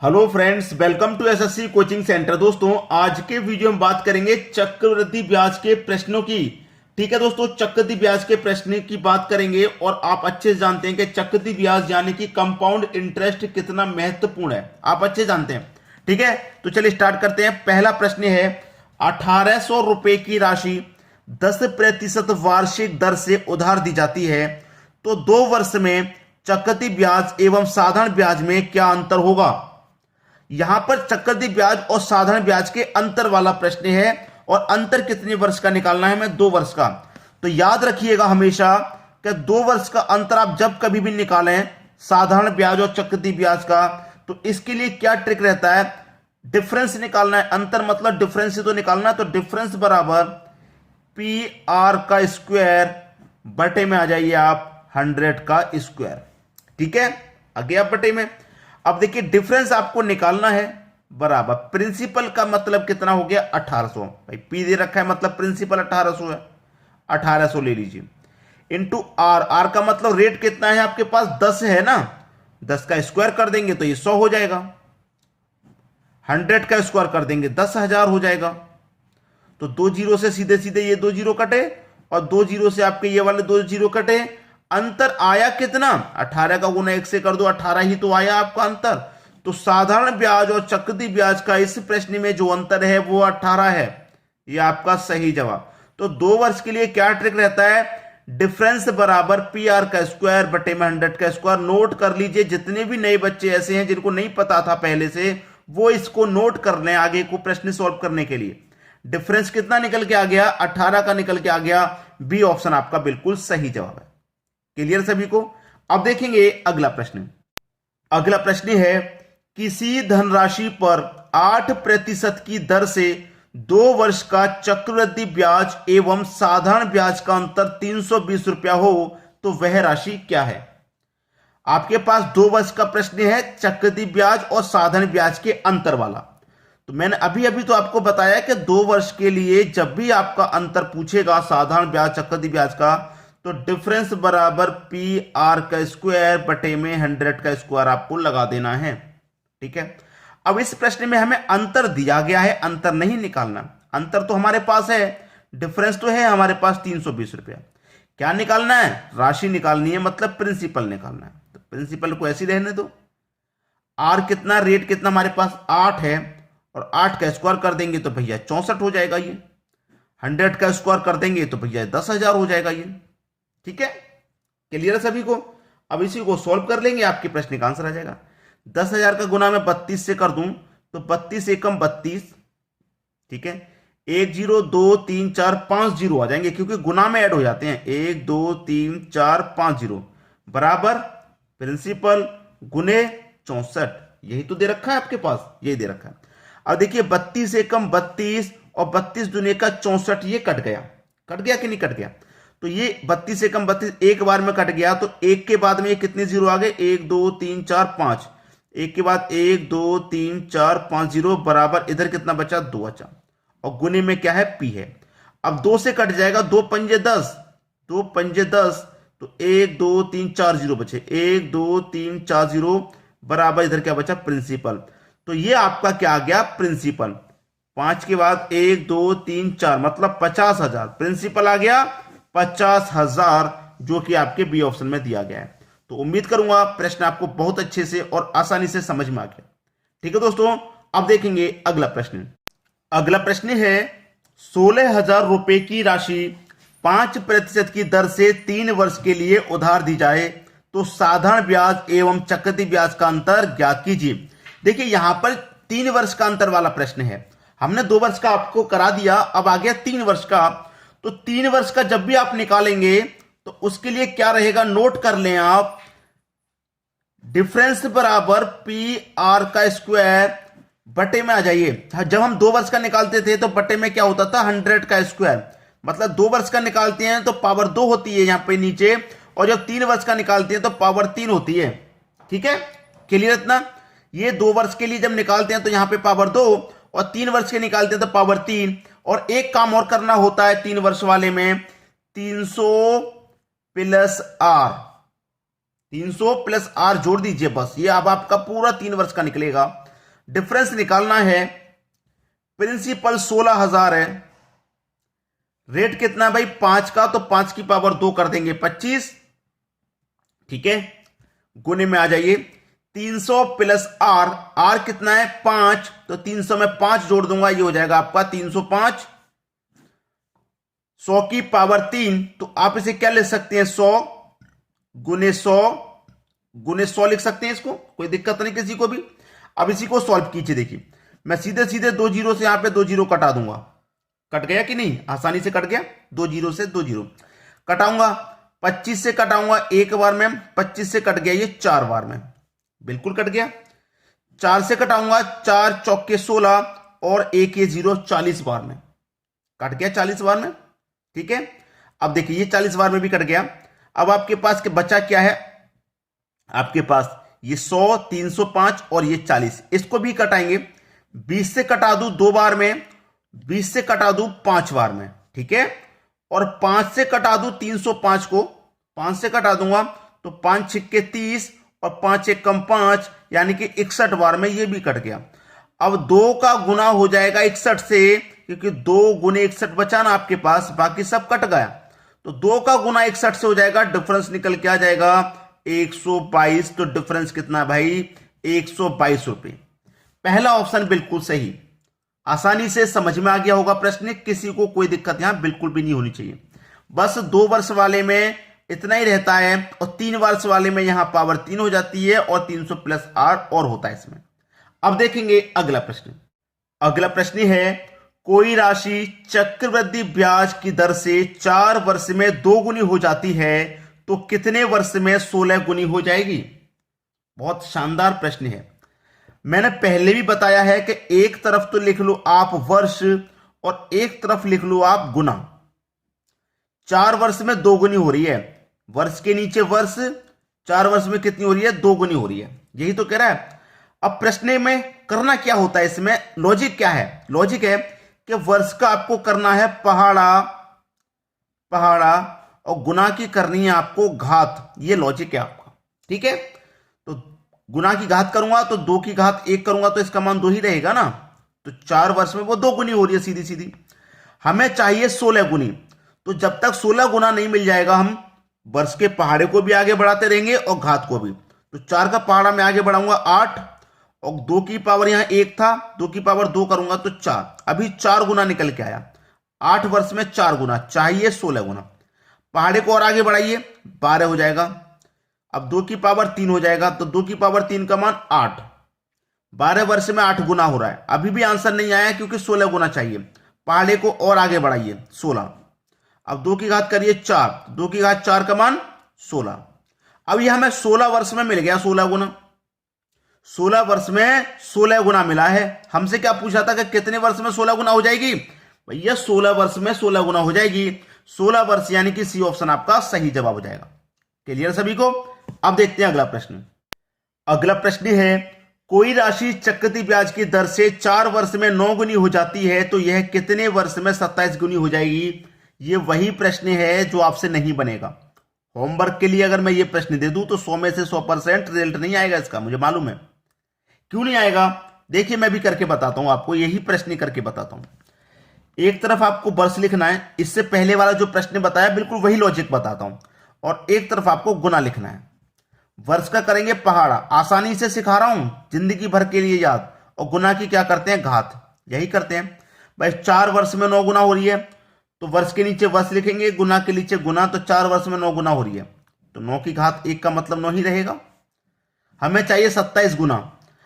Hello friends, welcome to SSC coaching centre. दोस्तों, आज के वीडियो में बात करेंगे चक्रवृद्धि ब्याज के प्रश्नों की। ठीक है दोस्तों, चक्रवृद्धि ब्याज के प्रश्न की बात करेंगे और आप अच्छे से जानते हैं कि चक्रवृद्धि ब्याज यानी कि कंपाउंड इंटरेस्ट कितना महत्वपूर्ण है, आप अच्छे जानते हैं। ठीक है, तो चलिए स्टार्ट करते हैं। पहला प्रश्न है, 1800 रुपए की राशि 10% वार्षिक दर से उधार दी जाती है, तो 2 वर्ष में चक्रवृद्धि ब्याज एवं साधारण ब्याज में क्या अंतर होगा। यहां पर चक्रवृद्धि ब्याज और साधारण ब्याज के अंतर वाला प्रश्न है और अंतर कितने वर्ष का निकालना है, हमें 2 वर्ष का। तो याद रखिएगा हमेशा कि 2 वर्ष का अंतर आप जब कभी भी निकालें साधारण ब्याज और चक्रवृद्धि ब्याज का, तो इसके लिए क्या ट्रिक रहता है, डिफरेंस निकालना है। अंतर मतलब डिफरेंस ही तो निकालना है, तो डिफरेंस बराबर पी आर का स्क्वायर बटे में आ जाइए आप 100 का स्क्वायर। ठीक है, आगे आप बटे में। अब देखिए डिफरेंस आपको निकालना है बराबर प्रिंसिपल का मतलब कितना हो गया 1800, भाई पी दे रखा है मतलब प्रिंसिपल 1800 है, 1800 ले लीजिए, इंटू आर। आर का मतलब रेट कितना है आपके पास 10 है ना, 10 का स्क्वायर कर देंगे तो ये 100 हो जाएगा, 100 का स्क्वायर कर देंगे 10,000 हो जाएगा। तो 2 जीरो से सीधे सीधे ये 2 जीरो कटे और 2 जीरो से आपके ये वाले 2 जीरो कटे। अंतर आया कितना, 18 का गुना 1 से कर दो, 18 ही तो आया आपका अंतर। तो साधारण ब्याज और चक्रवृद्धि ब्याज का इस प्रश्न में जो अंतर है वो 18 है, ये आपका सही जवाब। तो 2 वर्ष के लिए क्या ट्रिक रहता है, डिफरेंस बराबर पी आर का स्क्वायर बटे में 100 का स्क्वायर। नोट कर लीजिए, जितने भी नए बच्चे ऐसे हैं जिनको नहीं पता था पहले से, वो इसको नोट कर लें आगे को प्रश्न सॉल्व करने के लिए। डिफरेंस कितना निकल के आ गया, 18 का निकल के आ गया। बी ऑप्शन आपका बिल्कुल सही जवाब है। क्लियर सभी को। अब देखेंगे अगला प्रश्न। अगला प्रश्न है, किसी धनराशि पर 8% की दर से 2 वर्ष का चक्रवृद्धि ब्याज एवं साधारण ब्याज का अंतर 320 रुपया हो, तो वह राशि क्या है। आपके पास 2 वर्ष का प्रश्न है, चक्रवृद्धि ब्याज और साधारण ब्याज के अंतर वाला। तो मैंने अभी अभी तो आपको बताया कि 2 वर्ष के लिए जब भी आपका अंतर पूछेगा साधारण ब्याज चक्रवृद्धि ब्याज का, तो डिफरेंस बराबर पी आर का स्क्वायर बटे में 100 का स्क्वायर आपको लगा देना है। ठीक है, अब इस प्रश्न में हमें अंतर दिया गया है, अंतर नहीं निकालना। अंतर तो हमारे पास है, डिफरेंस तो है हमारे पास 320 रुपया। क्या निकालना है, राशि निकालनी है, मतलब प्रिंसिपल निकालना है। तो प्रिंसिपल को ऐसे रहने दो। आर कितना, रेट कितना हमारे पास 8 है, और 8 का स्क्वायर कर देंगे तो भैया 64 हो जाएगा ये, 100 का स्क्वायर कर देंगे तो भैया 10,000 हो जाएगा ये। ठीक है, क्लियर है सभी को। अब इसी को सॉल्व कर लेंगे, आपके प्रश्न का आंसर आ जाएगा। 10,000 का गुना मैं 32 से कर दूं तो 32 एकम 32। ठीक है, 1 0 2 3 4 5 जीरो आ जाएंगे क्योंकि गुना में ऐड हो जाते हैं। 1 2 3 4 5 जीरो बराबर प्रिंसिपल गुने 64। यही तो दे रखा है आपके पास, यही दे रखा है। अब देखिए 32 एकम 32 और 32 दुने का 64, ये कट गया, कट गया कि नहीं कट गया। तो ये 32 एकम 32 एक बार में कट गया, तो एक के बाद में ये कितने जीरो आ गए, 1 2 3 4 5, एक के बाद 1 2 3 4 5 जीरो बराबर इधर कितना बचा, 2 बचा, और गुने में क्या है, पी है। अब 2 से कट जाएगा, 2 पंजे 10, 2 पंजे 10, तो 1 2 3 4 जीरो बचे, 1 2 3 4 जीरो बराबर इधर क्या बचा, प्रिंसिपल। तो ये आपका क्या आ गया, प्रिंसिपल। 5 के बाद 1 2 3 4 मतलब 50,000, प्रिंसिपल आ गया 50,000, जो कि आपके बी ऑप्शन में दिया गया है। तो उम्मीद करूंगा प्रश्न आपको बहुत अच्छे से और आसानी से समझ में आ गया। ठीक है दोस्तों, अब देखेंगे अगला प्रश्न। अगला प्रश्न है, 16,000 रुपए की राशि 5% की दर से 3 वर्ष के लिए उधार दी जाए, तो साधारण ब्याज एवं चक्रवृद्धि ब्याज का अंतर ज्ञात कीजिए। देखिए यहां पर 3 वर्ष का अंतर वाला प्रश्न है। हमने 2 वर्ष का आपको करा दिया, अब आ गया 3 वर्ष का। तो 3 वर्ष का जब भी आप निकालेंगे तो उसके लिए क्या रहेगा, नोट कर लें आप, डिफरेंस बराबर पी आर का स्क्वायर बटे में आ जाइए। जब हम 2 वर्ष का निकालते थे तो बटे में क्या होता था, 100 का स्क्वायर। मतलब 2 वर्ष का निकालते हैं तो पावर 2 होती है यहां पे नीचे, और जब 3 वर्ष का निकालते हैं तो पावर 3 होती है। ठीक है, क्लियर इतना। ये 2 वर्ष के लिए जब निकालते हैं तो यहां पे पावर 2, और 3 वर्ष के निकालते हैं तो पावर 3। और एक काम और करना होता है 3 वर्ष वाले में, 300 प्लस आर, 300 प्लस आर जोड़ दीजिए बस, ये अब आपका पूरा 3 वर्ष का निकलेगा। डिफरेंस निकालना है। प्रिंसिपल 16,000 है, रेट कितना है भाई 5 का, तो 5 की पावर 2 कर देंगे 25, ठीक है। गुने में आ जाइए, 300 प्लस आर, आर कितना है 5, तो 300 में 5 जोड़ दूंगा, ये हो जाएगा आपका 305, 100 की पावर 3, तो आप इसे क्या ले सकते हैं 100 गुने 100 गुने 100 लिख सकते हैं इसको, कोई दिक्कत नहीं किसी को भी। अब इसी को सॉल्व कीजिए, देखिए मैं सीधे सीधे 2 जीरो से यहां पे 2 जीरो कटा दूंगा, कट गया कि नहीं, आसानी से कट गया, 2 जीरो से 2 जीरो कटाऊंगा, 25 से कटाऊंगा एक बार में, 25 से कट गया ये 4 बार में, बिल्कुल कट गया। 4 से कटाऊंगा, 4 चौके 16 और 1 ये 0, 40 बार में कट गया, 40 बार में, ठीक है। अब देखिए ये 40 बार में भी कट गया। अब आपके पास के बचा क्या है, आपके पास ये 100, 305 और ये 40, इसको भी कटाएंगे। 20 से कटा दूं 2 बार में, 20 से कटा दूं 5 बार में, ठीक है। और 5 से कटा दूं 305 को, 5 से कटा दूंगा तो 5 छिक्के 30 और 5 एक कम 5, यानी कि 61 बार में ये भी कट गया। अब 2 का गुना हो जाएगा 61 से, क्योंकि 2 गुने 61 बचा ना आपके पास, बाकी सब कट गया, तो 2 का गुना 61 से हो जाएगा, डिफरेंस निकल के आ जाएगा 122। तो डिफरेंस कितना भाई 122 रुपए। पहला ऑप्शन बिल्कुल सही, आसानी से समझ में आ गया होगा प्रश्न, किसी को कोई दिक्कत यहां बिल्कुल भी नहीं होनी चाहिए। बस 2 वर्ष वाले में इतना ही रहता है, और 3 वर्ष वाले में यहां पावर 3 हो जाती है और 300 प्लस आर और होता है इसमें। अब देखेंगे अगला प्रश्न। अगला प्रश्न है, कोई राशि चक्रवृद्धि ब्याज की दर से 4 वर्ष में 2 गुनी हो जाती है, तो कितने वर्ष में 16 गुनी हो जाएगी। बहुत शानदार प्रश्न है। मैंने पहले भी बताया है कि एक तरफ तो लिख लो आप वर्ष और एक तरफ लिख लो आप गुना। 4 वर्ष में 2 गुनी हो रही है, वर्ष के नीचे वर्ष, 4 वर्ष में कितनी हो रही है 2 गुनी हो रही है, यही तो कह रहा है। अब प्रश्न में करना क्या होता है, इसमें लॉजिक क्या है, लॉजिक है कि वर्ष का आपको करना है पहाड़ा पहाड़ा और गुना की करनी है आपको घात, ये लॉजिक है आपका, ठीक है। तो गुना की घात करूंगा तो 2 की घात 1 करूंगा तो इसका मान 2 ही रहेगा ना, तो 4 वर्ष में वो 2 गुनी हो रही है सीधी सीधी। हमें चाहिए 16 गुनी, तो जब तक 16 गुना नहीं मिल जाएगा हम वर्ष के पहाड़े को भी आगे बढ़ाते रहेंगे और घात को भी। तो 4 का पहाड़ा में आगे बढ़ाऊंगा 8 और 2 की पावर यहां 1 था, 2 की पावर 2 करूंगा तो 4, अभी 4 गुना निकल के आया। 8 वर्ष में 4 गुना, चाहिए 16 गुना। पहाड़े को और आगे बढ़ाइए 12 हो जाएगा, अब 2 की पावर 3 हो जाएगा, तो 2 की पावर 3 का मान 8, 12 वर्ष में 8 गुना हो रहा है। अभी भी आंसर नहीं आया क्योंकि 16 गुना चाहिए। पहाड़े को और आगे बढ़ाइए 16, अब 2 की घात करिए 4, 2 की घात 4 का मान 16। अब यह हमें 16 वर्ष में मिल गया 16 गुना, 16 वर्ष में 16 गुना मिला है। हमसे क्या पूछा था कि कितने वर्ष में 16 गुना हो जाएगी, भैया 16 वर्ष में 16 गुना हो जाएगी, 16 वर्ष, यानी कि सी ऑप्शन आपका सही जवाब हो जाएगा। क्लियर सभी को। अब देखते हैं अगला प्रश्न। अगला प्रश्न है, कोई राशि चक्रवृद्धि ब्याज की दर से 4 वर्ष में 9 गुनी हो जाती है, तो यह कितने वर्ष में 27 गुनी हो जाएगी। ये वही प्रश्न है जो आपसे नहीं बनेगा। होमवर्क के लिए अगर मैं ये प्रश्न दे दूं तो 100 में से 100% रिजल्ट नहीं आएगा इसका, मुझे मालूम है। क्यों नहीं आएगा, देखिए मैं भी करके बताता हूं आपको, यही प्रश्न करके बताता हूं। एक तरफ आपको वर्ष लिखना है, इससे पहले वाला जो प्रश्न बताया बिल्कुल वही लॉजिक बताता हूं, और एक तरफ आपको गुना लिखना है। वर्ष का करेंगे पहाड़ा, आसानी से सिखा रहा हूं, जिंदगी भर के लिए याद। और गुना की क्या करते हैं, घात, यही करते हैं भाई। 4 वर्ष में 9 गुना हो रही है, तो वर्ष के नीचे वर्ष लिखेंगे, गुना के नीचे गुना, तो 4 वर्ष में 9 गुना हो रही है, तो 9 की घात 1 का मतलब 9 ही रहेगा। हमें चाहिए 27 गुना।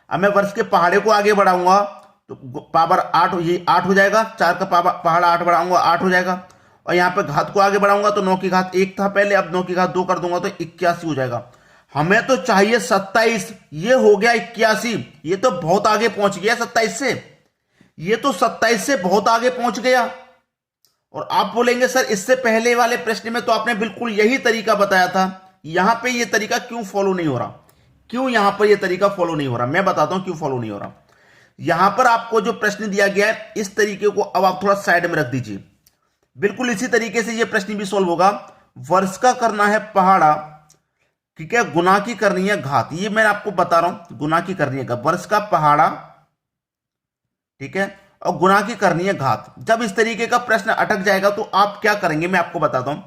अब मैं वर्ष के पहाड़े को आगे बढ़ाऊंगा तो पावर 8, ये 8 हो जाएगा, 4 का पहाड़ा 8 बढ़ाऊंगा 8 हो जाएगा, और यहां पे घात को आगे बढ़ाऊंगा तो 9 की घात 1 था पहले, अब 9 की घात 2 कर दूंगा तो 81 हो जाएगा। हमें तो चाहिए 27, ये हो गया 81, ये तो बहुत आगे पहुंच गया 27 से, ये तो 27 से बहुत आगे पहुंच गया। और आप बोलेंगे सर इससे पहले वाले प्रश्न में तो आपने बिल्कुल यही तरीका बताया था, यहां पे ये तरीका क्यों फॉलो नहीं हो रहा, क्यों यहां पर ये तरीका फॉलो नहीं हो रहा। मैं बताता हूं क्यों फॉलो नहीं हो रहा। यहां पर आपको जो प्रश्न दिया गया है इस तरीके को अब आप थोड़ा साइड में रख दीजिए, बिल्कुल इसी तरीके से ये प्रश्न भी सॉल्व होगा। वर्ष का करना है पहाड़ा, ठीक है, गुना की करनी है घात, ये मैं आपको बता रहा हूं, गुना की करनी है। वर्ष का पहाड़ा ठीक है, और गुना की करनी है घात। जब इस तरीके का प्रश्न अटक जाएगा तो आप क्या करेंगे मैं आपको बताता हूं।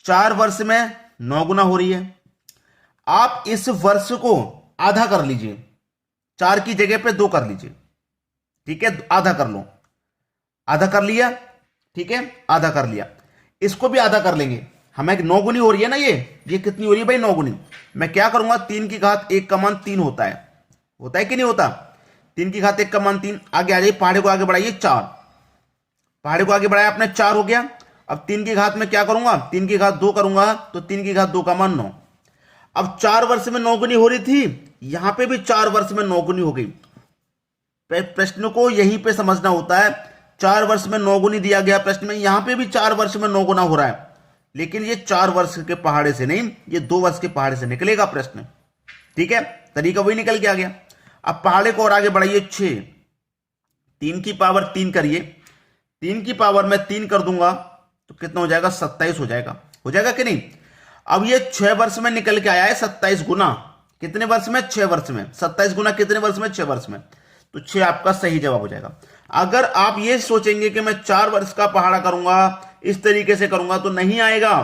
4 वर्ष में 9 गुना हो रही है, आप इस वर्ष को आधा कर लीजिए, 4 की जगह पे 2 कर लीजिए, ठीक है, आधा कर लो, आधा कर लिया, ठीक है, आधा कर लिया, इसको भी आधा कर लेंगे। हमें 9 गुनी हो रही है ना, ये कितनी हो रही है भाई 9 गुनी। मैं क्या करूंगा, 3 की घात 1 का मान 3 होता है कि नहीं होता, 3 की घात 1 का मान 3। आगे आ जाइए, पहाड़े को आगे बढ़ाइए, 4, पहाड़े को आगे बढ़ाया आपने, 4 हो गया। अब 3 की घात में क्या करूंगा, 3 की घात 2 करूंगा, तो 3 की घात 2 का मान 9। अब 4 वर्ष में 9 गुनी हो रही थी, यहां पे भी 4 वर्ष में 9 गुनी हो गई। प्रश्न को यहीं पे समझना होता है, 4 वर्ष में 9 गुनी दिया गया प्रश्न में, यहां पे भी 4 वर्ष में 9 गुना हो रहा है, लेकिन ये 4 वर्ष के पहाड़े से नहीं, ये 2 वर्ष के पहाड़े से निकलेगा प्रश्न, ठीक है, तरीका वही निकल के आ गया। अब पहाड़े को और आगे बढ़ाइए, 6, 3 की पावर 3 करिए, 3 की पावर में 3 कर दूंगा तो कितना हो जाएगा, 27 हो जाएगा कि नहीं। अब ये 6 वर्ष में निकल के आया है 27 गुना, कितने वर्ष में, 6 वर्ष में, 27 गुना कितने वर्ष में, 6 वर्ष में, तो 6 आपका सही जवाब हो जाएगा। अगर आप ये सोचेंगे कि मैं 4 वर्ष का पहाड़ा करूंगा, इस तरीके से करूंगा, तो नहीं आएगा।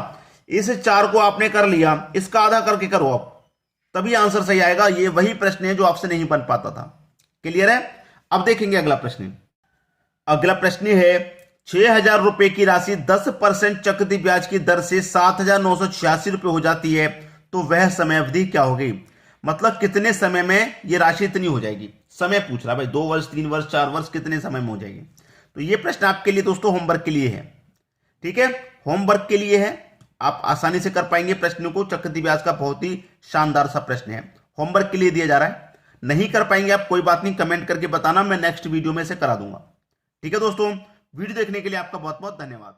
इस 4 को आपने कर लिया, इसका आधा करके करो आप, तभी आंसर सही आएगा। ये वही प्रश्न है जो आपसे नहीं बन पाता था। क्लियर है। अब देखेंगे अगला प्रश्न। अगला प्रश्न है, 6,000 रुपए की राशि 10% चक्रवृद्धि ब्याज की दर से 7,986 रुपए हो जाती है, तो वह समय अवधि क्या होगी। मतलब कितने समय में यह राशि इतनी हो जाएगी। समय पूछ रहा भाई, 2 वर्ष, 3 वर्ष, 4 वर्ष, कितने समय में हो जाएगी। तो यह प्रश्न आपके लिए दोस्तों होमवर्क के लिए है, ठीक है, होमवर्क के लिए है, आप आसानी से कर पाएंगे प्रश्न को। चक्रवृद्धि ब्याज का बहुत ही शानदार सा प्रश्न है, होमवर्क के लिए दिया जा रहा है। नहीं कर पाएंगे आप, कोई बात नहीं, कमेंट करके बताना, मैं नेक्स्ट वीडियो में से करा दूंगा। ठीक है दोस्तों, वीडियो देखने के लिए आपका बहुत बहुत धन्यवाद।